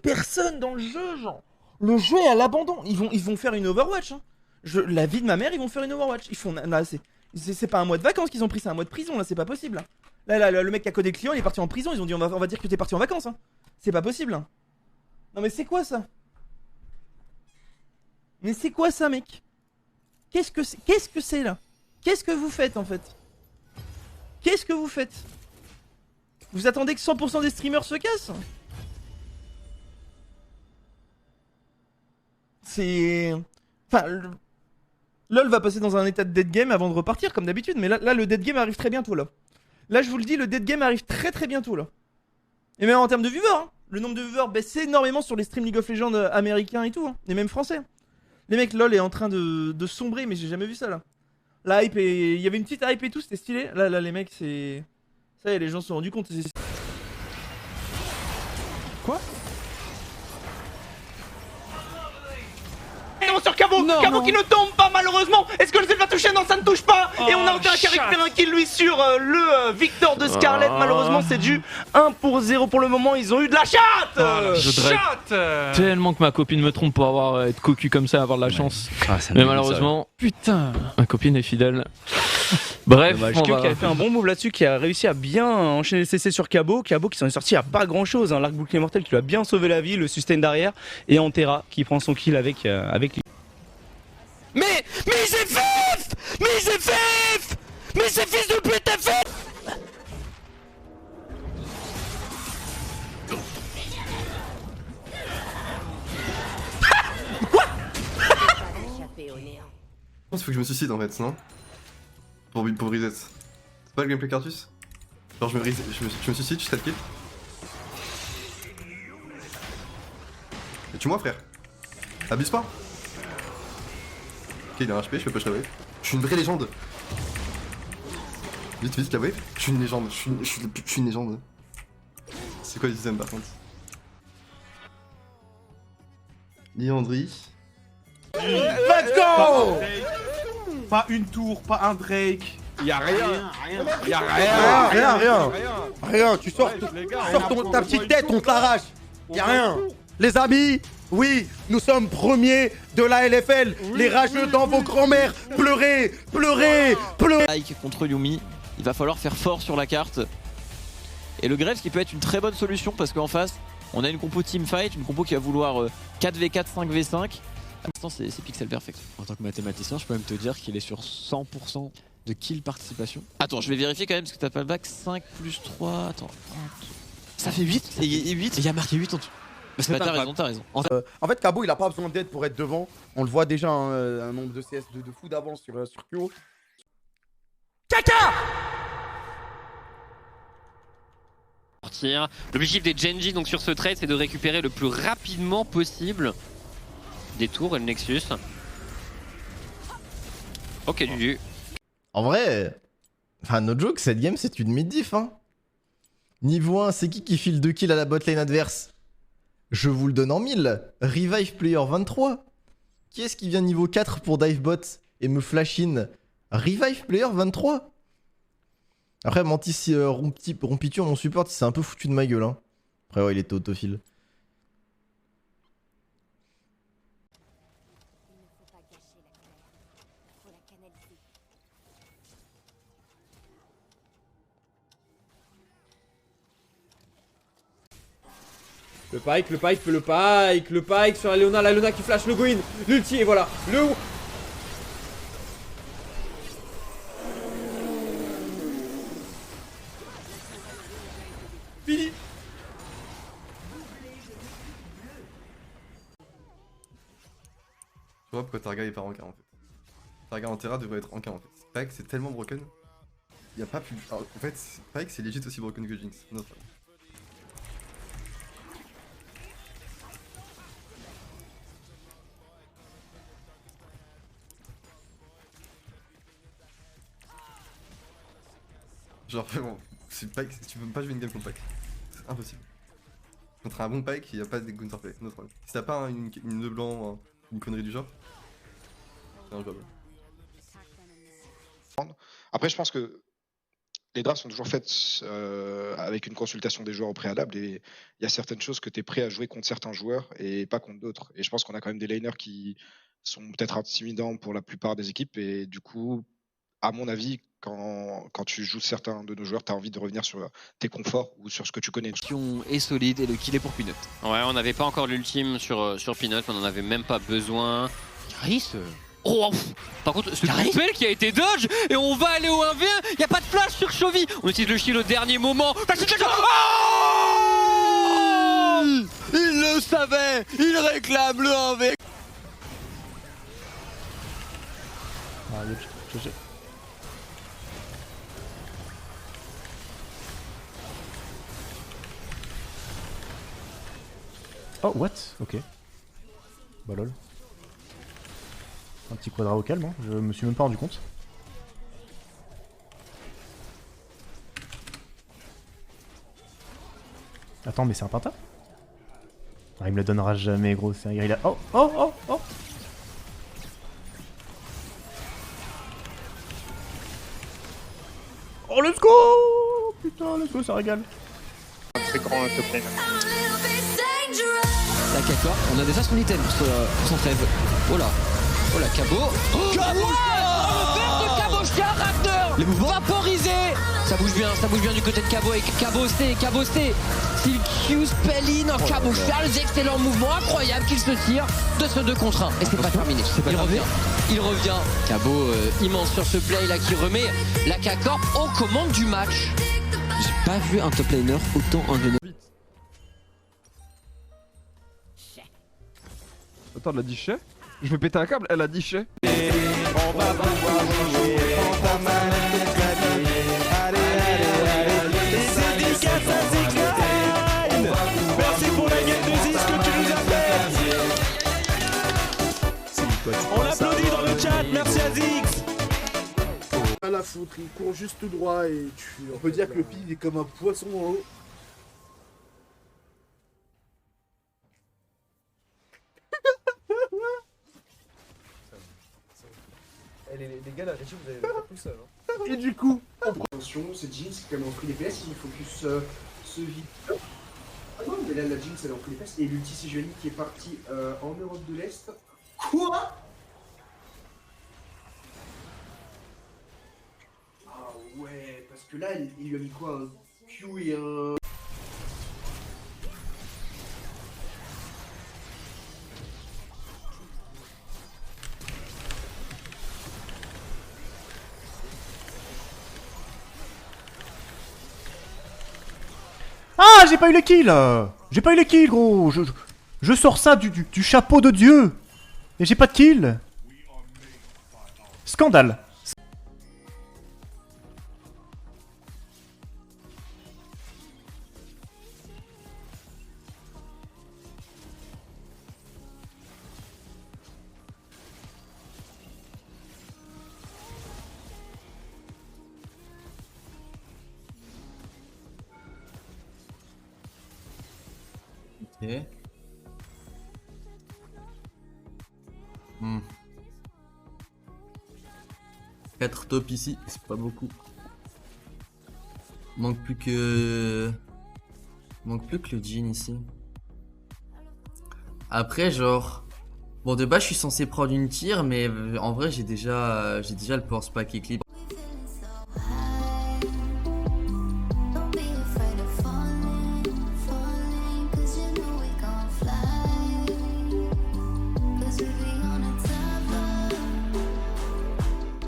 personne dans le jeu, genre. Le jeu est à l'abandon. Ils vont faire une Overwatch. Hein. La vie de ma mère, ils vont faire une Overwatch. Ils font. Là, c'est pas un mois de vacances qu'ils ont pris, c'est un mois de prison, là, c'est pas possible. Là, le mec qui a codé le client, il est parti en prison. Ils ont dit, on va dire que t'es parti en vacances. Hein. C'est pas possible. Hein. Non, mais c'est quoi ça? Mais c'est quoi ça, mec? Qu'est-ce que c'est là? Qu'est-ce que vous faites en fait? Qu'est-ce que vous faites? Vous attendez que 100% des streamers se cassent? C'est... Enfin, LOL va passer dans un état de dead game avant de repartir comme d'habitude, mais là le dead game arrive très bientôt là. Là je vous le dis, le dead game arrive très bientôt là. Et même en termes de viewers, hein. Le nombre de viewers baisse énormément sur les streams League of Legends américains et tout, hein. Et même français. Les mecs, LOL est en train de sombrer, mais j'ai jamais vu ça là. La hype, il y avait une petite hype et tout, c'était stylé. Là les mecs, c'est... Ça y est, les gens se sont rendus compte. Quoi? Sur Cabo, Cabo qui ne tombe pas malheureusement. Est-ce que le va toucher? Non, ça ne touche pas. Et on a aucun qui récupère un kill lui sur le Victor de Scarlett. Malheureusement c'est du 1-0 pour le moment. Ils ont eu de la chatte. Chatte. Tellement que ma copine me trompe pour avoir être cocu comme ça, avoir de la chance. Mais malheureusement, putain, ma copine est fidèle. Bref, Qui a fait un bon move là-dessus, qui a réussi à bien enchaîner le CC sur Cabo. Cabo qui s'en est sorti à pas grand chose. L'arc bouclier mortel qui lui a bien sauvé la vie, le sustain derrière. Et Antera qui prend son kill avec lui. Mais j'ai FF! Mais ces fils de pute FF! Quoi? Je pense qu'il faut que je me suicide en fait, non? Pour reset. C'est pas le gameplay Cartus? Genre je me suicide, je serai le kill. Et tue-moi frère. Abuse pas. Ok il a un HP, je peux push la wave. Je suis une vraie légende. Vite la wave. Je suis une légende, je suis une légende. C'est quoi le système par contre? Liandry. Let's go! Pas une tour, pas un Drake. Y'a rien, tu sors ta petite tête, on te l'arrache. Y'a rien. Les amis, oui, nous sommes premiers de la LFL. Les rageux dans vos grands-mères, pleurez. Ike contre Yumi, il va falloir faire fort sur la carte. Et le Graves qui peut être une très bonne solution parce qu'en face, on a une compo teamfight, une compo qui va vouloir 4v4, 5v5. À l'instant, c'est pixel perfect. En tant que mathématicien, je peux même te dire qu'il est sur 100% de kill participation. Attends, je vais vérifier quand même parce que t'as pas le bac. 5 plus 3, attends. Ça fait 8 et 8. Et il y a marqué 8 en dessous. Bah, t'as raison. En fait, Cabo, il a pas besoin d'aide pour être devant. On le voit déjà, un nombre de CS de fou d'avance sur QO. Caca! L'objectif des Genji donc sur ce trade, c'est de récupérer le plus rapidement possible des tours et le Nexus. Ok, GG. En vrai, enfin, no joke, cette game c'est une mid-diff. Hein. Niveau 1, c'est qui file 2 kills à la botlane adverse? Je vous le donne en 1000. Revive player 23. Qui est-ce qui vient niveau 4 pour divebot et me flash in? Revive player 23. Après, Mantis Rompiture, mon support, il s'est un peu foutu de ma gueule. Hein. Après, ouais, il était autofile. Le pike sur la Leona qui flash le go in, l'ulti et voilà, fini. Je vois pourquoi Targa est pas ranked en fait. Targa en Terra devrait être ranked en fait. Pike c'est tellement broken. Y a pas plus. Alors, en fait, Pike c'est legit aussi broken que Jinx. Notre... Genre vraiment, c'est Pike, tu peux pas jouer une game contre Pike. C'est impossible. Contre un bon Pike, il y a pas de counterplay. Si t'as pas une nœud blanc, une connerie du genre, c'est injouable. Après, je pense que les drafts sont toujours faites avec une consultation des joueurs au préalable et il y a certaines choses que tu es prêt à jouer contre certains joueurs et pas contre d'autres. Et je pense qu'on a quand même des laners qui sont peut-être intimidants pour la plupart des équipes et du coup, à mon avis, quand tu joues certains de nos joueurs, tu as envie de revenir sur tes conforts ou sur ce que tu connais. Est solide et le kill est pour Peanut. Ouais, on n'avait pas encore l'ultime sur Peanut, on n'en avait même pas besoin. Caris Oh, par contre, ce spell qui a été dodge et on va aller au 1v1, y a pas de flash sur Chovy. On utilise le shield au dernier moment. Oh, il le savait, il réclame le 1v. Oh, what? Ok. Bah lol. Un petit quadra au calme, hein. Je me suis même pas rendu compte. Attends, mais c'est un penta? Ah, il me le donnera jamais, gros. C'est un guerrilla. Oh, oh, oh, oh! Oh, let's go! Putain, let's go, ça régale. C'est grand, s'il te plaît. La K-Corp, on a déjà son item pour son trêve. Oh là, oh là, Cabot. Oh, Cabot! De Cabostia, Raptor! Les mouvements vaporisés! Ça bouge bien du côté de Cabot et Cabosté. S'il Q spell in en Cabostia, les excellents mouvements incroyables qu'il se tire de ce 2 contre 1. Et c'est pas terminé. Il revient. Cabot immense sur ce play là qui remet la K-Corp aux commandes du match. J'ai pas vu un top laner autant ingénieux. Attends, elle a dit chais? Je vais péter un câble, elle a dit chais. On va pouvoir jouer en ta manette clavier. Allez. Les dédicaces à Zigline. Merci pour la game de Ziz que tu nous as fait. On l'applaudit dans le chat, merci à Zix. Pas la foutre, il court juste tout droit et on peut dire que le pig est comme un poisson en haut. Les gars, la régie, vous avez pas tout seul. Hein. Et du coup, attention, c'est Jinx qui a pris les PS, il focus ce vide. Ah non, mais là, la Jinx elle a pris les PS et l'ulti Sejuani qui est parti en Europe de l'Est. Quoi? Ah ouais, parce que là, il lui a mis quoi? Un Q et un. Ah, j'ai pas eu le kill! J'ai pas eu le kill, gros! Je sors ça du chapeau de Dieu! Et j'ai pas de kill! Scandale! Ok. 4 top ici, c'est pas beaucoup. Manque plus que le Jhin ici. Après genre bon de base je suis censé prendre une tire mais en vrai j'ai déjà le power spike équilibre.